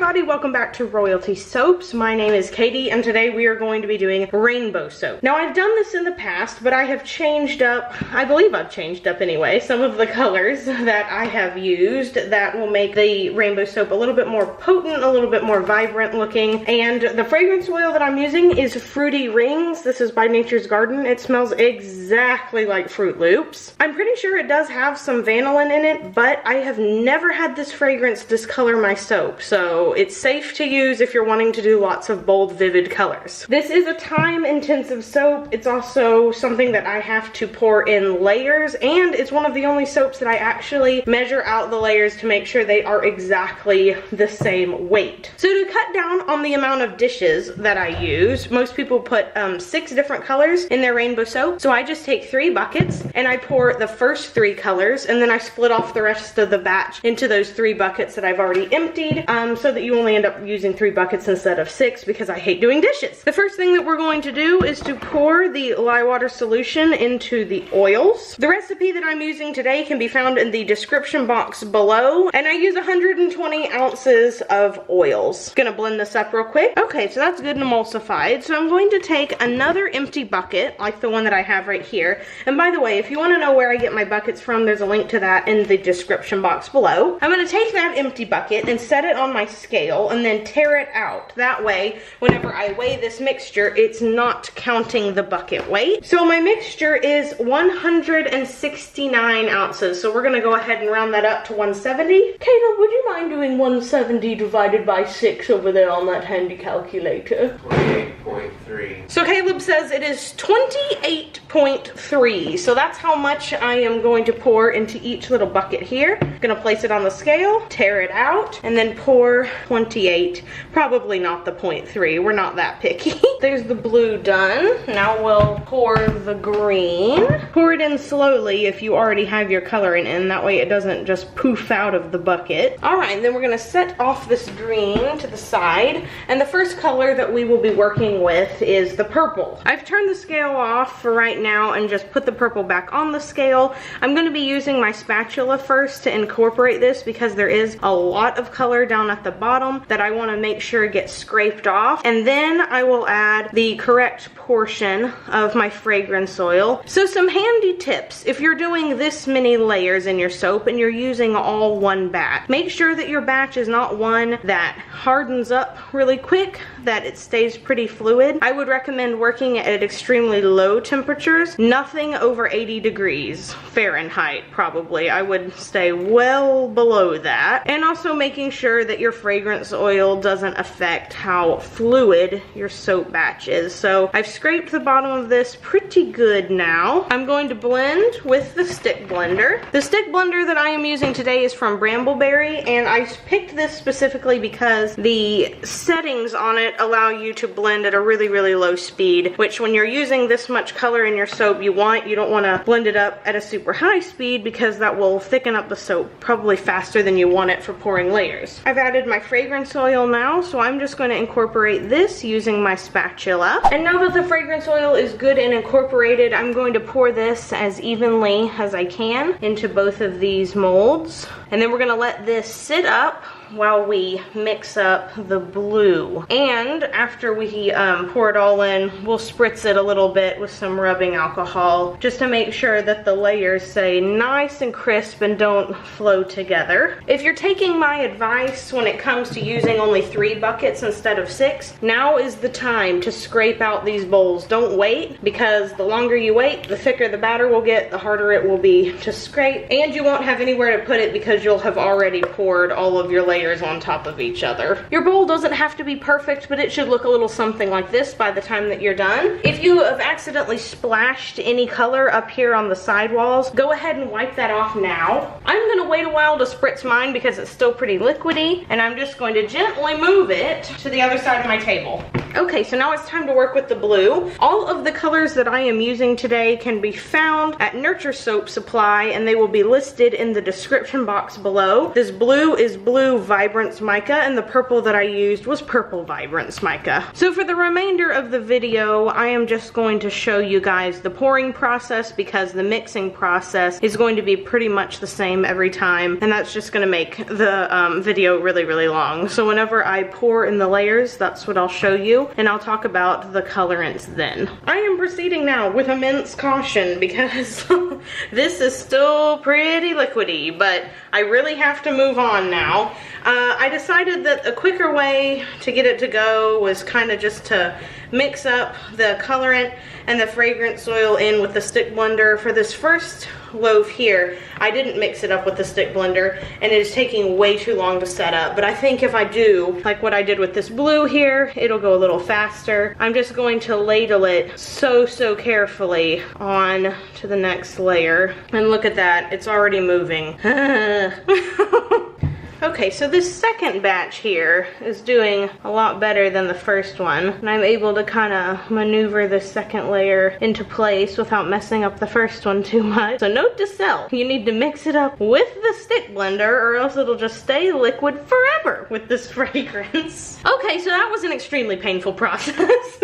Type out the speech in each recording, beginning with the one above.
everybody, welcome back to Royalty Soaps. My name is Katie and today we are going to be doing rainbow soap. Now I've done this in the past, but I have changed up, I believe I've changed up anyway, some of the colors that I have used that will make the rainbow soap a little bit more potent, a little bit more vibrant looking. And the fragrance oil that I'm using is Fruity Rings. This is by Nature's Garden. It smells exactly like Fruit Loops. I'm pretty sure it does have some vanillin in it, but I have never had this fragrance discolor my soap, so it's safe to use if you're wanting to do lots of bold, vivid colors. This is a time-intensive soap. It's also something that I have to pour in layers, and it's one of the only soaps that I actually measure out the layers to make sure they are exactly the same weight. So to cut down on the amount of dishes that I use, most people put 6 different colors in their rainbow soap, so I just take 3 buckets and I pour the first 3 colors, and then I split off the rest of the batch into those 3 buckets that I've already emptied, so that you only end up using 3 buckets instead of 6 because I hate doing dishes. The first thing that we're going to do is to pour the lye water solution into the oils. The recipe that I'm using today can be found in the description box below, and I use 120 ounces of oils. Gonna blend this up real quick. Okay, so that's good and emulsified. So I'm going to take another empty bucket, like the one that I have right here. And by the way, if you want to know where I get my buckets from, there's a link to that in the description box below. I'm going to take that empty bucket and set it on my scale and then tear it out. That way, whenever I weigh this mixture, it's not counting the bucket weight. So my mixture is 169 ounces. So we're going to go ahead and round that up to 170. Caleb, would you mind doing 170 divided by 6 over there on that handy calculator? 28.3. So Caleb says it is 28.3. So that's how much I am going to pour into each little bucket here. Gonna place it on the scale, tear it out, and then pour 28. Probably not the 0.3. We're not that picky. There's the blue done. Now we'll pour the green. Pour it in slowly if you already have your coloring in. That way it doesn't just poof out of the bucket. All right, and then we're gonna set off this green to the side. And the first color that we will be working with is the purple. I've turned the scale off for right now and just put the purple back on the scale. I'm gonna be using my spatula first to incorporate this because there is a lot of color down at the bottom that I want to make sure gets scraped off, and then I will add the correct portion of my fragrance oil. So some handy tips: if you're doing this many layers in your soap and you're using all one batch, make sure that your batch is not one that hardens up really quick, that it stays pretty fluid. I would recommend working at extremely low temperatures, nothing over 80 degrees Fahrenheit probably. I would stay well below that. And also making sure that your fragrance oil doesn't affect how fluid your soap batch is. So I've scraped the bottom of this pretty good now. I'm going to blend with the stick blender. The stick blender that I am using today is from Brambleberry, and I picked this specifically because the settings on it allow you to blend at a really, really low speed, which when you're using this much color in your soap, you don't want to blend it up at a super high speed because that will thicken up the soap probably faster than you want it for pouring layers. I've added my fragrance oil now, so I'm just going to incorporate this using my spatula. And now that the fragrance oil is good and incorporated, I'm going to pour this as evenly as I can into both of these molds. And then we're going to let this sit up while we mix up the blue. And after we pour it all in, we'll spritz it a little bit with some rubbing alcohol just to make sure that the layers stay nice and crisp and don't flow together. If you're taking my advice when it comes to using only 3 buckets instead of 6, now is the time to scrape out these bowls. Don't wait, because the longer you wait, the thicker the batter will get, the harder it will be to scrape, and you won't have anywhere to put it because you'll have already poured all of your layers on top of each other. Your bowl doesn't have to be perfect, but it should look a little something like this by the time that you're done. If you have accidentally splashed any color up here on the side walls, go ahead and wipe that off now. I'm gonna wait a while to spritz mine because it's still pretty liquidy, and I'm just going to gently move it to the other side of my table. Okay, so now it's time to work with the blue. All of the colors that I am using today can be found at Nurture Soap Supply, and they will be listed in the description box below. This blue is Blue Vibrance Mica, and the purple that I used was Purple Vibrance Mica. So for the remainder of the video, I am just going to show you guys the pouring process, because the mixing process is going to be pretty much the same every time, and that's just going to make the video really, really long. So whenever I pour in the layers, that's what I'll show you, and I'll talk about the colorants then. I am proceeding now with immense caution because this is still pretty liquidy, but I really have to move on now. I decided that a quicker way to get it to go was kind of just to mix up the colorant and the fragrance oil in with the stick blender. For this first loaf here, I didn't mix it up with the stick blender, and it is taking way too long to set up. But I think if I do, like what I did with this blue here, it'll go a little faster. I'm just going to ladle it so carefully on to the next layer. And look at that, it's already moving. Okay, so this second batch here is doing a lot better than the first one, and I'm able to kind of maneuver this second layer into place without messing up the first one too much. So note to self, you need to mix it up with the stick blender or else it'll just stay liquid forever with this fragrance. Okay, so that was an extremely painful process.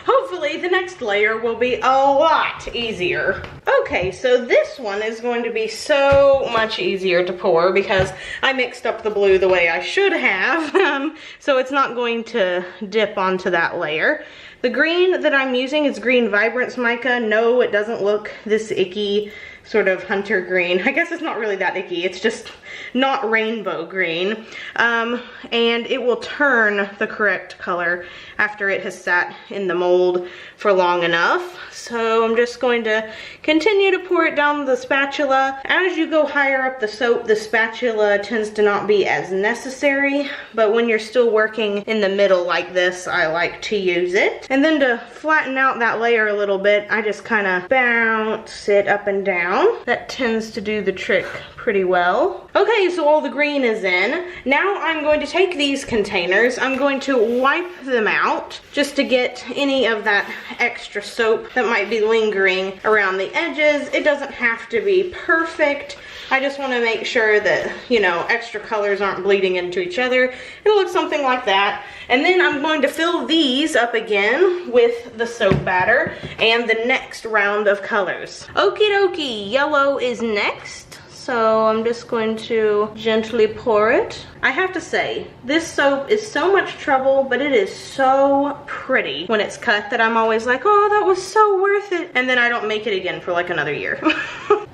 Hopefully the next layer will be a lot easier. Okay, so this one is going to be so much easier to pour because I mixed up the blue the way I should have, so it's not going to dip onto that layer. The green that I'm using is Green Vibrance Mica. No, it doesn't look this icky sort of hunter green. I guess it's not really that icky, it's just not rainbow green. And it will turn the correct color after it has sat in the mold for long enough. So I'm just going to continue to pour it down the spatula. As you go higher up the soap, the spatula tends to not be as necessary, but when you're still working in the middle like this, I like to use it. And then to flatten out that layer a little bit, I just kind of bounce it up and down. That tends to do the trick pretty well. Okay, so all the green is in. Now I'm going to take these containers, I'm going to wipe them out just to get any of that extra soap that might be lingering around the edges. It doesn't have to be perfect. I just want to make sure that, you know, extra colors aren't bleeding into each other. It'll look something like that. And then I'm going to fill these up again with the soap batter and the next round of colors. Okie dokie, yellow is next. So I'm just going to gently pour it. I have to say, this soap is so much trouble, but it is so pretty when it's cut that I'm always like, oh, that was so worth it. And then I don't make it again for like another year.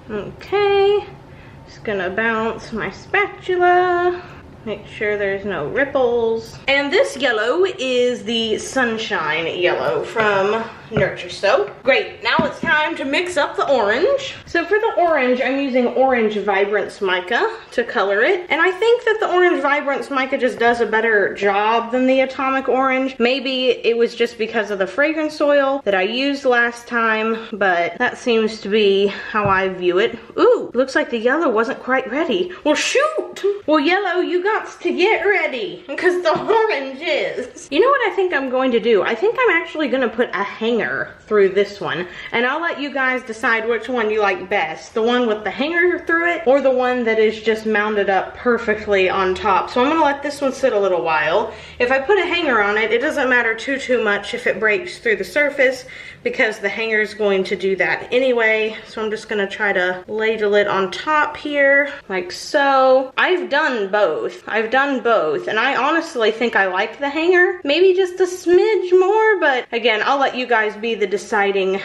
Okay, just gonna bounce my spatula. Make sure there's no ripples. And this yellow is the Sunshine Yellow from Nurture Soap. Great, now it's time to mix up the orange. So for the orange, I'm using Orange Vibrance Mica to color it. And I think that the Orange Vibrance Mica just does a better job than the Atomic Orange. Maybe it was just because of the fragrance oil that I used last time, but that seems to be how I view it. Ooh, looks like the yellow wasn't quite ready. Well, shoot! Well, yellow, you got to get ready, because the orange is. You know what I think I'm going to do? I think I'm actually going to put a hanger through this one, and I'll let you guys decide which one you like best. The one with the hanger through it, or the one that is just mounted up perfectly on top. So I'm going to let this one sit a little while. If I put a hanger on it, it doesn't matter too much if it breaks through the surface, because the hanger is going to do that anyway. So I'm just going to try to ladle it on top here, like so. I've done both, and I honestly think I like the hanger, maybe just a smidge more, but again, I'll let you guys be the deciding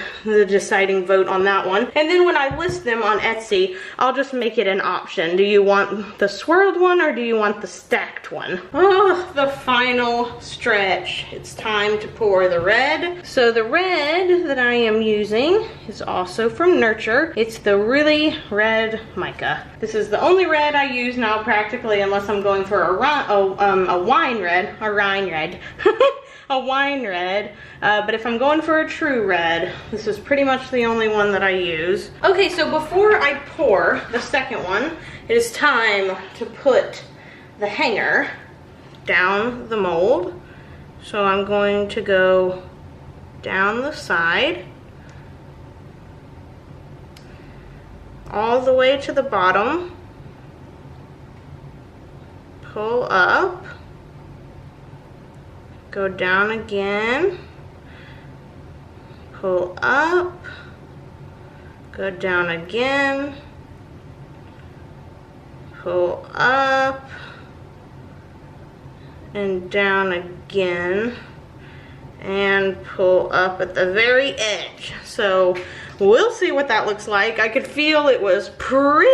vote on that one. And then when I list them on Etsy, I'll just make it an option. Do you want the swirled one or do you want the stacked one? Oh, the final stretch. It's time to pour the red. So the red that I am using is also from Nurture. It's the Really Red Mica. This is the only red I use now practically, unless I'm going for a wine red, a wine red. But if I'm going for a true red, this is pretty much the only one that I use. Okay, so before I pour the second one, it is time to put the hanger down the mold. So I'm going to go down the side, all the way to the bottom, pull up, go down again, pull up, go down again, pull up, and down again, and pull up at the very edge. So we'll see what that looks like. I could feel it was pretty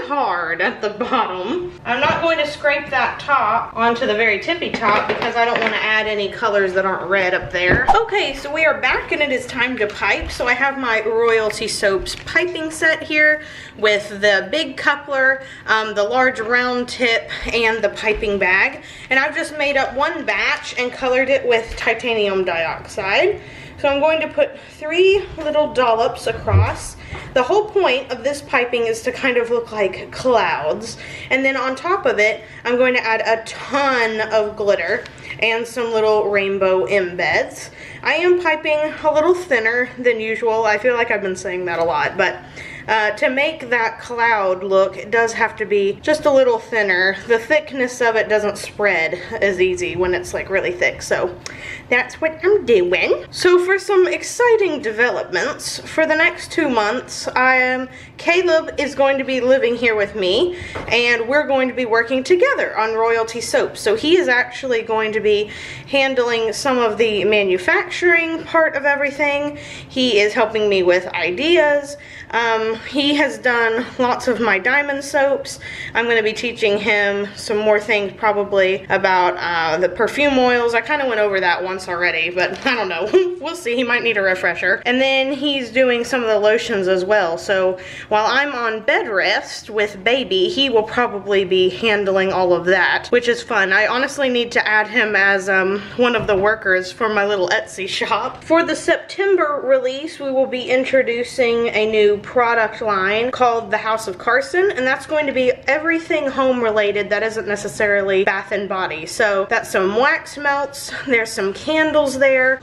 hard at the bottom. I'm not going to scrape that top onto the very tippy top because I don't want to add any colors that aren't red up there. Okay, so we are back and it is time to pipe. So I have my Royalty Soaps piping set here with the big coupler, the large round tip, and the piping bag. And I've just made up one batch and colored it with titanium dioxide. So I'm going to put 3 little dollops across. The whole point of this piping is to kind of look like clouds. And then on top of it, I'm going to add a ton of glitter and some little rainbow embeds. I am piping a little thinner than usual. I feel like I've been saying that a lot, but to make that cloud look, it does have to be just a little thinner. The thickness of it doesn't spread as easy when it's like really thick, so that's what I'm doing. So for some exciting developments, for the next 2 months, Caleb is going to be living here with me, and we're going to be working together on Royalty Soaps. So he is actually going to be handling some of the manufacturing part of everything. He is helping me with ideas. He has done lots of my diamond soaps. I'm going to be teaching him some more things probably about the perfume oils. I kind of went over that once already, but I don't know. We'll see. He might need a refresher. And then he's doing some of the lotions as well. So while I'm on bed rest with baby, he will probably be handling all of that, which is fun. I honestly need to add him as one of the workers for my little Etsy shop. For the September release, we will be introducing a new product line called the House of Carson, and that's going to be everything home related that isn't necessarily bath and body. So that's some wax melts, there's some candles there,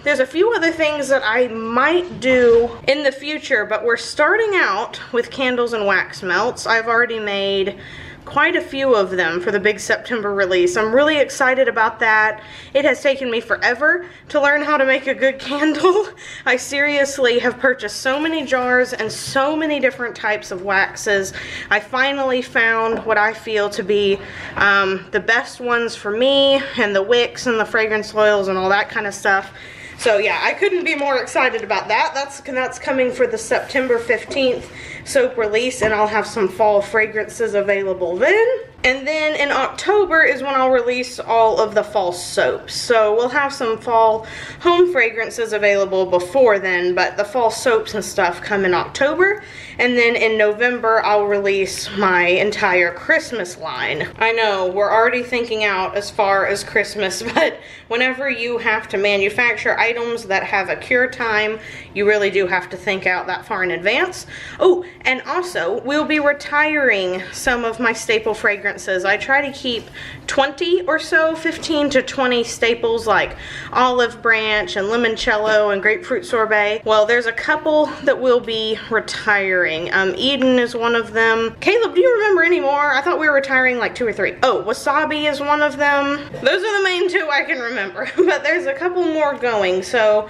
there's a few other things that I might do in the future, but we're starting out with candles and wax melts. I've already made quite a few of them for the big September release. I'm really excited about that. It has taken me forever to learn how to make a good candle. I seriously have purchased so many jars and so many different types of waxes. I finally found what I feel to be the best ones for me, and the wicks and the fragrance oils and all that kind of stuff. So yeah, I couldn't be more excited about that. That's coming for the September 15th soap release, and I'll have some fall fragrances available then. And then in October is when I'll release all of the fall soaps. So we'll have some fall home fragrances available before then, but the fall soaps and stuff come in October. And then in November, I'll release my entire Christmas line. I know, we're already thinking out as far as Christmas, but whenever you have to manufacture items that have a cure time, you really do have to think out that far in advance. Oh, and also, we'll be retiring some of my staple fragrances. I try to keep 20 or so, 15 to 20 staples like olive branch and limoncello and grapefruit sorbet. Well, there's a couple that will be retiring. Eden is one of them. Caleb, do you remember any more? I thought we were retiring like 2 or 3. Oh, wasabi is one of them. Those are the main 2 I can remember, but there's a couple more going. So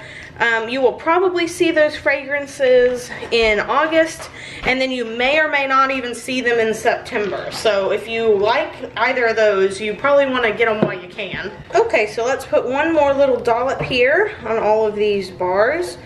you will probably see those fragrances in August, and then you may or may not even see them in September. So if you like either of those, you probably want to get them while you can. Okay, so let's put one more little dollop here on all of these bars.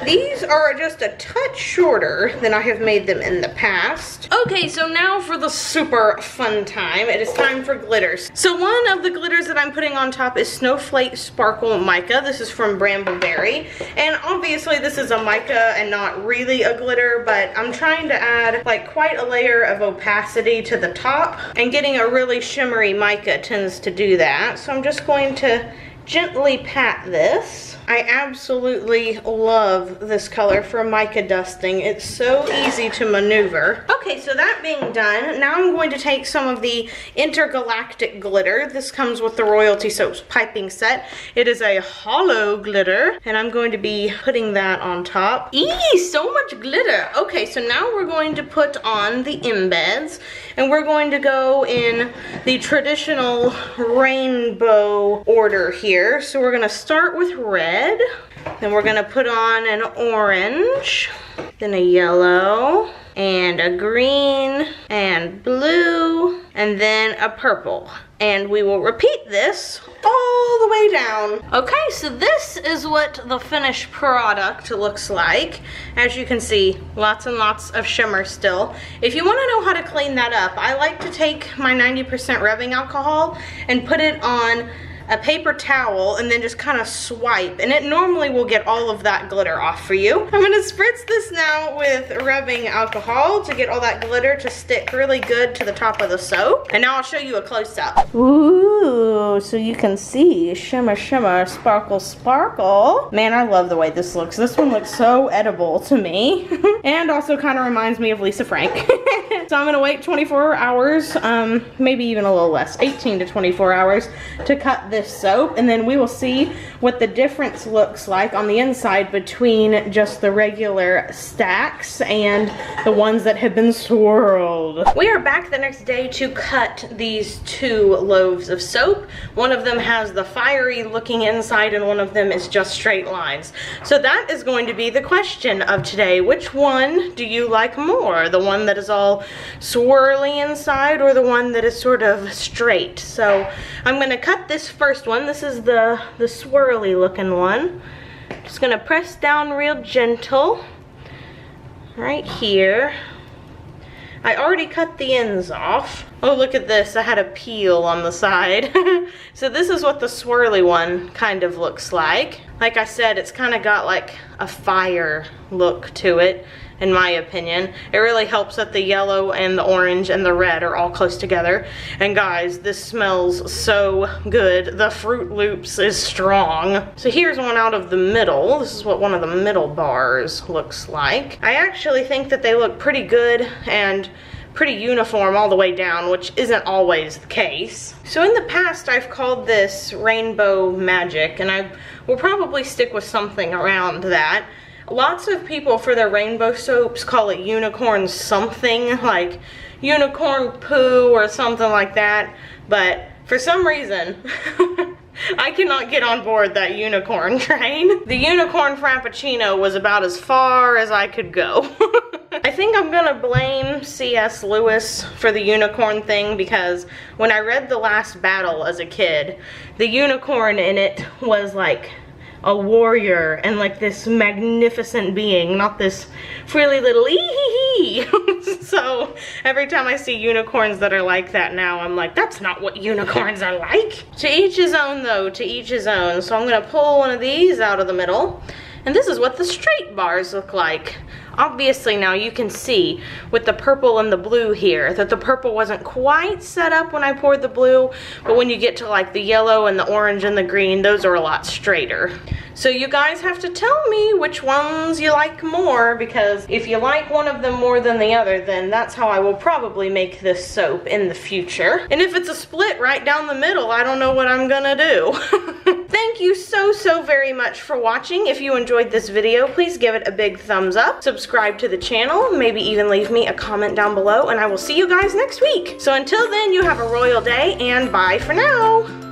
These are just a touch shorter than I have made them in the past. Okay, so now for the super fun time. It is time for glitters. So one of the glitters that I'm putting on top is Snowflake Sparkle Mica. This is from Brambleberry. And obviously this is a mica and not really a glitter, but I'm trying to add like quite a layer of opacity to the top. And getting a really shimmery mica tends to do that. So I'm just going to gently pat this. I absolutely love this color for mica dusting. It's so easy to maneuver. Okay, so that being done, now I'm going to take some of the intergalactic glitter. This comes with the Royalty Soaps piping set. It is a hollow glitter, and I'm going to be putting that on top. Eee, so much glitter. Okay, so now we're going to put on the embeds, and we're going to go in the traditional rainbow order here. So we're gonna start with red. Then we're gonna put on an orange, then a yellow, and a green, and blue, and then a purple. And we will repeat this all the way down. Okay, so this is what the finished product looks like. As you can see, lots and lots of shimmer still. If you wanna know how to clean that up, I like to take my 90% rubbing alcohol and put it on a paper towel and then just kind of swipe, and it normally will get all of that glitter off for you. I'm gonna spritz this now with rubbing alcohol to get all that glitter to stick really good to the top of the soap. And now I'll show you a close-up. Ooh, so you can see shimmer, shimmer, sparkle, sparkle. Man, I love the way this looks. This one looks so edible to me. And also kind of reminds me of Lisa Frank. So I'm gonna wait 24 hours, maybe even a little less, 18 to 24 hours to cut this soap, and then we will see what the difference looks like on the inside between just the regular stacks and the ones that have been swirled. We are back the next day to cut these two loaves of soap. One of them has the fiery looking inside and one of them is just straight lines. So that is going to be the question of today. Which one do you like more? The one that is all swirly inside or the one that is sort of straight? So I'm going to cut this first one. This is the swirly looking one. Just gonna press down real gentle right here. I already cut the ends off. Oh, look at this, I had a peel on the side. So this is what the swirly one kind of looks like. Like I said, it's kind of got like a fire look to it, in my opinion. It really helps that the yellow and the orange and the red are all close together. And guys, this smells so good. The Fruit Loops is strong. So here's one out of the middle. This is what one of the middle bars looks like. I actually think that they look pretty good and pretty uniform all the way down, which isn't always the case. So in the past, I've called this Rainbow Magic, and I will probably stick with something around that. Lots of people for their rainbow soaps call it unicorn something, like unicorn poo or something like that, but for some reason, I cannot get on board that unicorn train. The unicorn frappuccino was about as far as I could go. I think I'm gonna blame C.S. Lewis for the unicorn thing, because when I read The Last Battle as a kid, the unicorn in it was like a warrior and like this magnificent being, not this frilly little ee-hee-hee. So every time I see unicorns that are like that now, I'm like, that's not what unicorns are like. To each his own though, to each his own. So I'm gonna pull one of these out of the middle, and this is what the straight bars look like. Obviously now you can see with the purple and the blue here that the purple wasn't quite set up when I poured the blue, but when you get to like the yellow and the orange and the green, those are a lot straighter. So you guys have to tell me which ones you like more, because if you like one of them more than the other, then that's how I will probably make this soap in the future. And if it's a split right down the middle, I don't know what I'm gonna do. Thank you so very much for watching. If you enjoyed this video, please give it a big thumbs up. Subscribe to the channel, maybe even leave me a comment down below, and I will see you guys next week. So until then, you have a royal day, and bye for now.